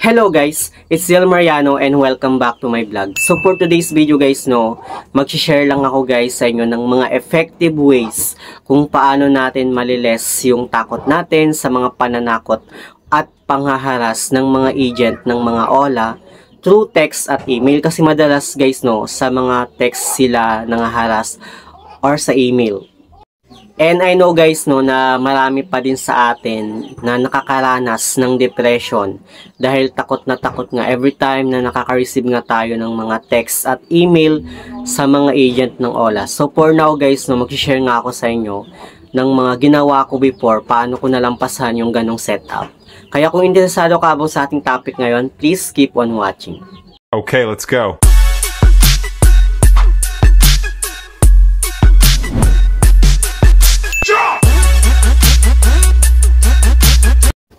Hello guys, it's Ziel Mariano and welcome back to my vlog. So for today's video guys, mag-share lang ako guys sa inyo ng mga effective ways kung paano natin maliles yung takot natin sa mga pananakot at panghaharas ng mga agent ng mga OLA through text at email. Kasi madalas guys sa mga text sila nangaharas or sa email. And I know guys na marami pa din sa atin na nakakaranas ng depression dahil takot nga every time na nakaka-receive nga tayo ng mga text at email sa mga agent ng OLA. So for now guys mag-share nga ako sa inyo ng mga ginawa ko before, paano ko nalampasan yung ganong setup. Kaya kung interesado ka ba sa ating topic ngayon, please keep on watching. Okay, let's go.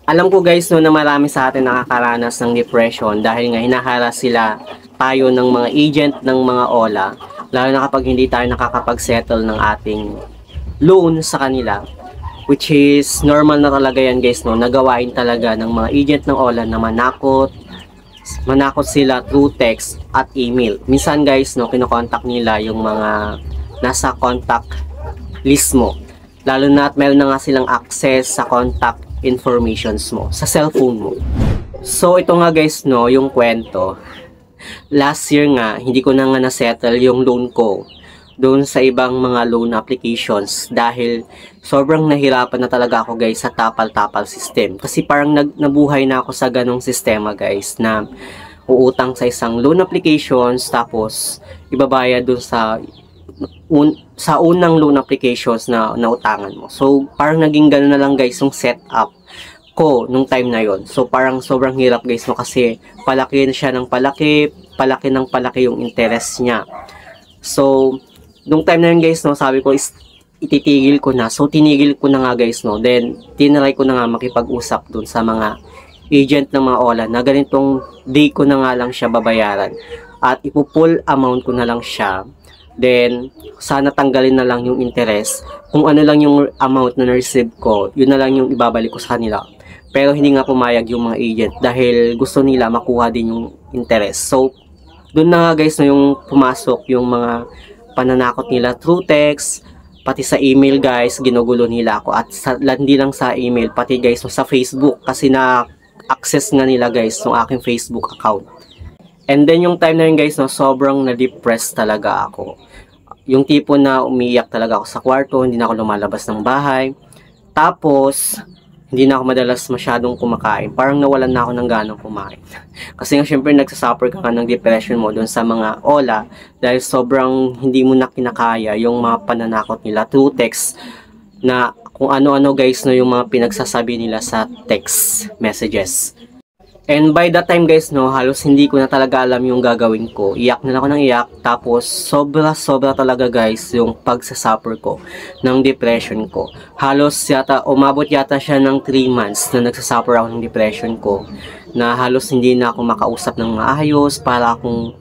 Alam ko guys na marami sa atin nakakaranas ng depression dahil nga hinaharas sila tayo ng mga agent ng mga OLA, lalo na kapag hindi tayo nakakapag-settle ng ating loan sa kanila, which is normal na talaga yan guys nagawain talaga ng mga agent ng OLA na manakot sila through text at email. Minsan guys kinokontak nila yung mga nasa contact list mo, lalo na at meron na nga silang access sa contact informations mo sa cellphone mo. So ito nga guys yung kwento. Last year nga hindi ko na nga na-settle yung loan ko doon sa ibang mga loan applications dahil sobrang nahirapan na talaga ako guys sa tapal-tapal system. Kasi parang nabuhay na ako sa ganong sistema guys na uutang sa isang loan applications tapos ibabayad doon sa unang loan applications na nautangan mo. So parang naging gano'n na lang guys yung setup ko nung time na yon. So parang sobrang hirap guys kasi palaki na siya ng palaki yung interest niya. So nung time na yun guys sabi ko ititigil ko na. So tinigil ko na nga guys Then tinry ko na nga makipag-usap dun sa mga agent ng mga OLA na ganitong day ko na nga lang siya babayaran at ipo-full amount ko na lang siya. Then, sana tanggalin na lang yung interest. Kung ano lang yung amount na na-receive ko, yun na lang yung ibabalik ko sa kanila. Pero hindi nga pumayag yung mga agent dahil gusto nila makuha din yung interest. So, dun na nga guys yung pumasok yung mga pananakot nila through text, pati sa email guys, ginugulo nila ako. At hindi lang sa email, pati guys sa Facebook kasi na-access nga nila guys yung aking Facebook account. And then yung time na yun guys sobrang na-depress talaga ako. Yung tipo na umiiyak talaga ako sa kwarto, hindi na ako lumalabas ng bahay. Tapos, hindi na ako madalas masyadong kumakain. Parang nawalan na ako ng ganang kumain. Kasi nga syempre nagsasuffer ka nga ng depression mo doon sa mga OLA dahil sobrang hindi mo na kinakaya yung mga pananakot nila through text na kung ano-ano guys yung mga pinagsasabi nila sa text messages. And by that time guys halos hindi ko na talaga alam yung gagawin ko. Iyak na ako ng iyak. Tapos sobra talaga guys yung pagsasuffer ko ng depression ko. Halos umabot yata siya ng 3 months na nagsasuffer ako ng depression ko. Na halos hindi na ako makausap ng maayos, para akong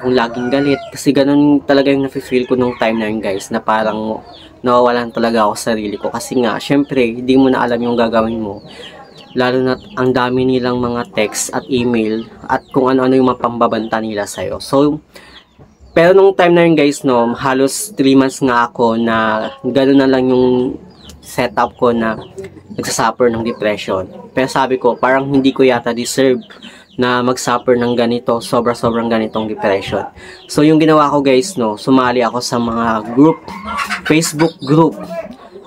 laging galit. Kasi ganun talaga yung nafe-feel ko nung time na yun guys, na parang nawawalan talaga ako sa sarili ko. Kasi nga syempre hindi mo na alam yung gagawin mo. Lalo na ang dami nilang mga text at email at kung ano-ano yung mapambabanta nila sa'yo. So, pero nung time na yun guys halos 3 months nga ako na gano'n na lang yung setup ko na nagsasuffer ng depression. Pero sabi ko, parang hindi ko yata deserve na mag-suffer ng ganito, sobrang ganitong depression. So, yung ginawa ko guys sumali ako sa mga Facebook group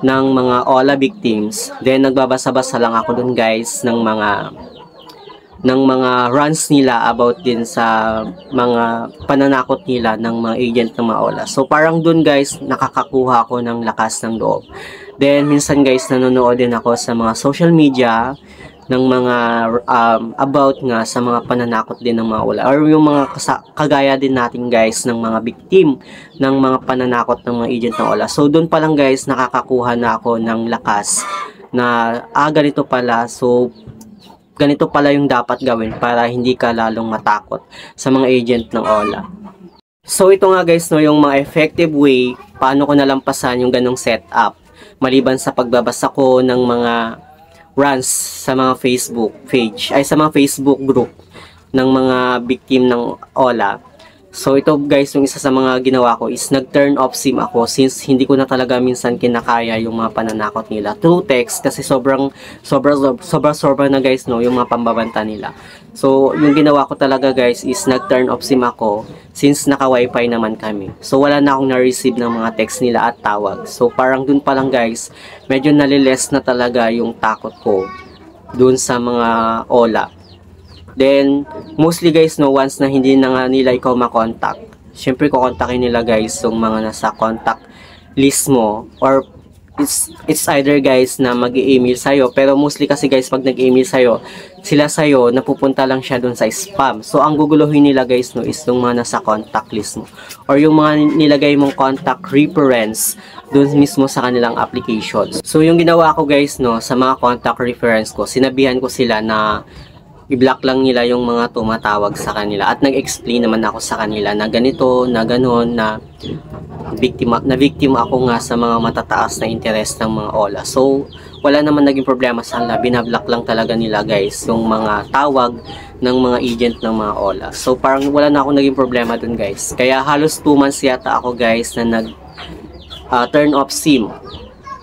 ng mga OLA victims. Then nagbabasa-basa lang ako dun guys ng mga runs nila about din sa mga pananakot nila ng mga agent ng mga OLA. So parang dun guys nakakakuha ako ng lakas ng loob. Then minsan guys nanonood din ako sa mga social media ng mga about nga sa mga pananakot din ng mga OLA or yung mga kagaya din natin guys ng mga victim ng mga pananakot ng mga agent ng OLA. So doon pa lang guys nakakakuha na ako ng lakas na ganito pala, so ganito pala yung dapat gawin para hindi ka lalong matakot sa mga agent ng OLA. So ito nga guys yung mga effective way paano ko nalampasan yung ganong setup maliban sa pagbabasa ko ng mga runs sa mga Facebook page, ay sa mga Facebook group ng mga victim ng OLA. So ito guys, yung isa sa mga ginawa ko is nag-turn off SIM ako since hindi ko na talaga minsan kinakaya yung mga pananakot nila through text kasi sobra na guys no yung mga pambabanta nila. So yung ginawa ko talaga guys is nag-turn off SIM ako since naka-wifi naman kami. So wala na akong na-receive ng mga text nila at tawag. So parang dun pa lang guys, medyo naliles na talaga yung takot ko dun sa mga OLA. Then, mostly guys, no, once na hindi na nga nila ikaw makontak, syempre kukontakin nila guys yung mga nasa contact list mo, or it's either guys na mag-i-email sa'yo, pero mostly kasi guys, pag nag-email sa'yo, sila sa'yo, napupunta lang siya dun sa spam. So, ang guguluhin nila guys, no, is yung mga nasa contact list mo, or yung mga nilagay mong contact reference dun mismo sa kanilang applications. So, yung ginawa ko guys, no, sa mga contact reference ko, sinabihan ko sila na i-block lang nila yung mga tumatawag sa kanila at nag-explain naman ako sa kanila na ganito, na ganon, na victim ako nga sa mga matataas na interest ng mga OLA. So wala naman naging problema sa kanila, binablock lang talaga nila guys yung mga tawag ng mga agent ng mga OLA. So parang wala na akong naging problema dun guys. Kaya halos 2 months yata ako guys na nag turn off SIM.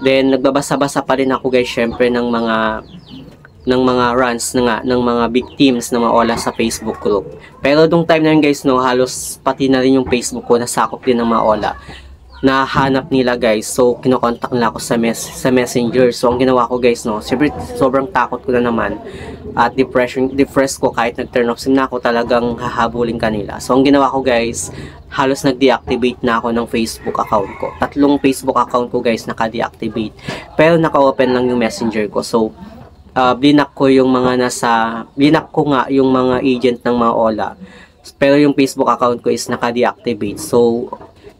Then nagbabasa-basa pa rin ako guys syempre ng mga runs ng mga victims ng mga OLA sa Facebook group. Pero dung time na yun guys, no, halos pati na rin yung Facebook ko nasakop din ng mga OLA. Nahanap nila guys, so kinokontak nila ako sa Messenger. So ang ginawa ko guys, no, siyempre sobrang takot ko na naman at depressed ko kahit nag-turn off SIM na ako, talagang hahabulin kanila. So ang ginawa ko guys, halos nag-deactivate na ako ng Facebook account ko. 3 Facebook account ko guys naka-deactivate. Pero naka-open lang yung Messenger ko. So blinak ko nga yung mga agent ng mga OLA, pero yung Facebook account ko is naka-deactivate. So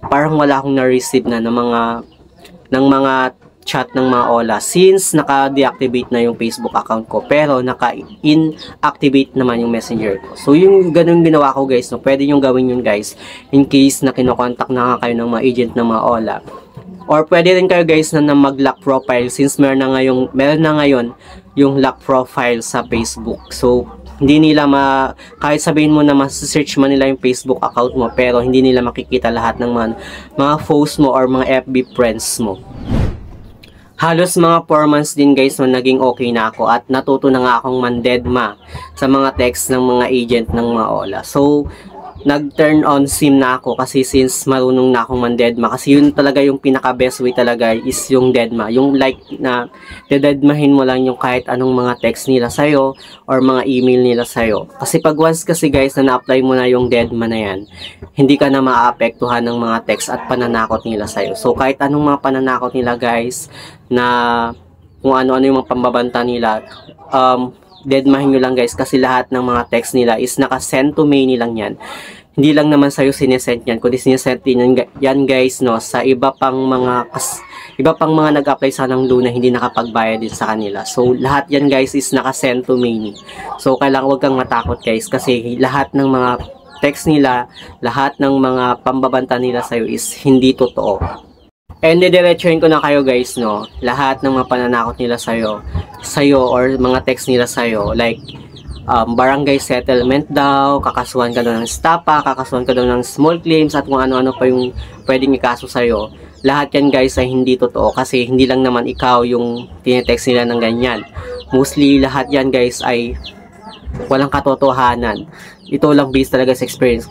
parang wala akong na-receive na ng mga chat ng mga OLA since naka-deactivate na yung Facebook account ko, pero naka-inactivate naman yung Messenger ko. So yung ganun ginawa ko guys, no, pwede yung gawin yun guys in case na kinokontak na kayo ng mga agent ng mga OLA. Or pwede rin kayo guys na mag-lock profile since meron na ngayon yung lock profile sa Facebook. So hindi nila kahit sabihin mo na mas-search man nila yung Facebook account mo, pero hindi nila makikita lahat ng mga posts mo or mga FB friends mo. Halos mga 4 months din guys na naging okay na ako at natuto na nga akong mandedma sa mga text ng mga agent ng mga OLA. So nag-turn on SIM na ako kasi since marunong na akong mandedma, kasi yun talaga yung pinaka best way talaga is yung dedma, yung like na dedmahin mo lang yung kahit anong mga text nila sa'yo or mga email nila sa'yo. Kasi pag once kasi guys na na-apply mo na yung dedma na yan, hindi ka na maapektuhan ng mga text at pananakot nila sa'yo. So kahit anong mga pananakot nila guys, na kung ano-ano yung mga pambabanta nila, dedmahin nyo lang guys, kasi lahat ng mga text nila is naka-send to mail lang yan. Hindi lang naman sa'yo sinesend yan, kundi sinesend din yan guys, no, sa iba pang mga nag-apply sa ng loan na hindi nakapagbayad din sa kanila. So lahat yan guys is naka-send to mail. So kailangan wag kang matakot guys, kasi lahat ng mga text nila, lahat ng mga pambabanta nila sa'yo is hindi totoo. And didiretsuhin ko na kayo guys, no, lahat ng mga pananakot nila sa'yo or mga text nila sa'yo, like barangay settlement daw, kakasuhan ka daw ng stapa, kakasuhan ka daw ng small claims, at kung ano-ano pa yung pwedeng ikaso sa'yo. Lahat yan guys ay hindi totoo, kasi hindi lang naman ikaw yung tinetext nila ng ganyan. Mostly lahat yan guys ay walang katotohanan. Ito lang based talaga sa experience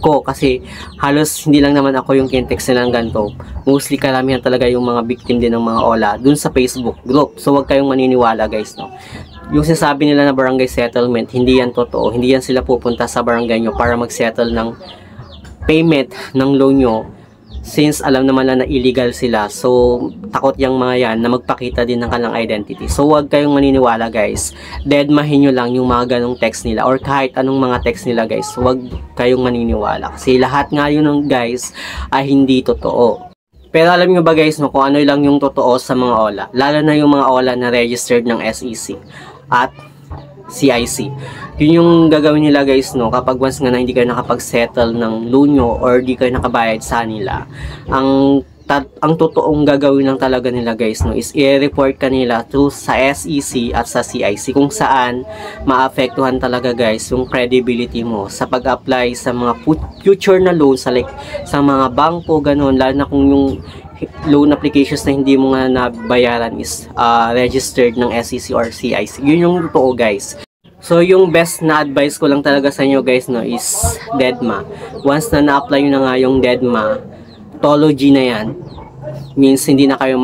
ko, kasi halos hindi lang naman ako yung kintext nila ng ganito. Mostly karamihan talaga yung mga victim din ng mga OLA dun sa Facebook group. So wag kayong maniniwala guys, no. Yung sinasabi nila na barangay settlement, hindi yan totoo. Hindi yan sila pupunta sa barangay nyo para mag-settle ng payment ng loan nyo, since alam naman na illegal sila. So takot yung mga yan na magpakita din ng kanilang identity. So wag kayong maniniwala guys, dedmahin nyo lang yung mga ganong text nila or kahit anong mga text nila guys. Wag kayong maniniwala, kasi lahat nga yun ng guys ay hindi totoo. Pero alam nyo ba guys, no, kung ano lang yung totoo sa mga OLA, lalo na yung mga OLA na registered ng SEC at CIC. Yun yung gagawin nila guys, no, kapag once nga na hindi kayo nakapag-settle ng loan nyo or di kayo nakabayad sa nila, ang ang totoong gagawin lang talaga nila guys, no, is i-report kanila through sa SEC at sa CIC, kung saan maapektuhan talaga guys yung credibility mo sa pag-apply sa mga future na loans, sa like sa mga bangko, ganun, lalo na kung yung loan applications na hindi mo nga nabayaran is registered ng SEC or CIC. Yun yung totoo guys. So yung best na advice ko lang talaga sa inyo guys, no, is DEDMA. Once na na-apply nyo na nga yung DEDMA, Tology na yan, means hindi na kayo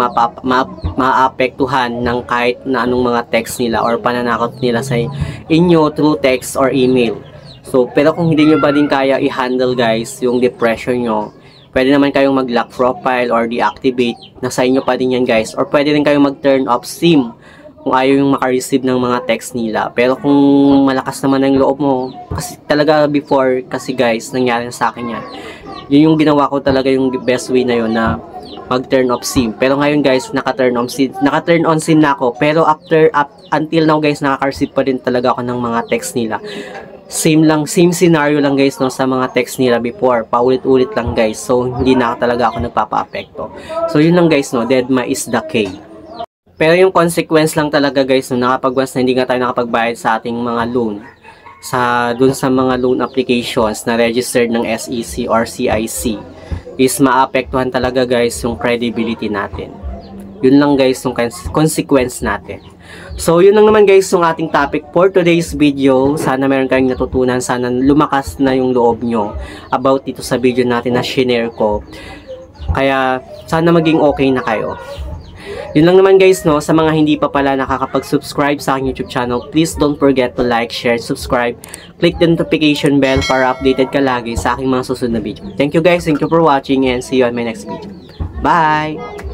maapektuhan ng kahit na anong mga text nila or pananakot nila sa inyo through text or email. So, pero kung hindi nyo ba din kaya i-handle guys yung depression nyo, pwede naman kayong mag-lock profile or deactivate, nasa inyo pa din yan guys. Or pwede rin kayong mag-turn off SIM kung ayaw yung maka-receive ng mga text nila. Pero kung malakas naman ang loob mo, kasi talaga before, kasi guys, nangyari sa akin yan. Yun yung ginawa ko talaga, yung best way na yun, na mag-turn off SIM. Pero ngayon guys, naka-turn on SIM na ako. Pero until now guys, nakaka-receive pa rin talaga ako ng mga text nila. Same scenario lang guys, no, sa mga text nila before. Paulit-ulit lang guys. So, hindi na talaga ako nagpapa-apekto. So, yun lang guys, no, DEDMA is the key. Pero yung consequence lang talaga guys, no, once na hindi nga tayo nakapagbayad sa ating mga loan, dun sa mga loan applications na registered ng SEC or CIC, is maapektuhan talaga guys yung credibility natin. Yun lang guys yung consequence natin. So yun lang naman guys yung ating topic for today's video. Sana meron kayong natutunan, sana lumakas na yung loob nyo about dito sa video natin na shinare ko. Kaya sana maging okay na kayo. Yun lang naman guys, no, sa mga hindi pa pala nakakapag-subscribe sa aking YouTube channel, please don't forget to like, share, subscribe. Click the notification bell para updated ka lagi sa aking mga susunod na video. Thank you guys, thank you for watching, and see you on my next video. Bye!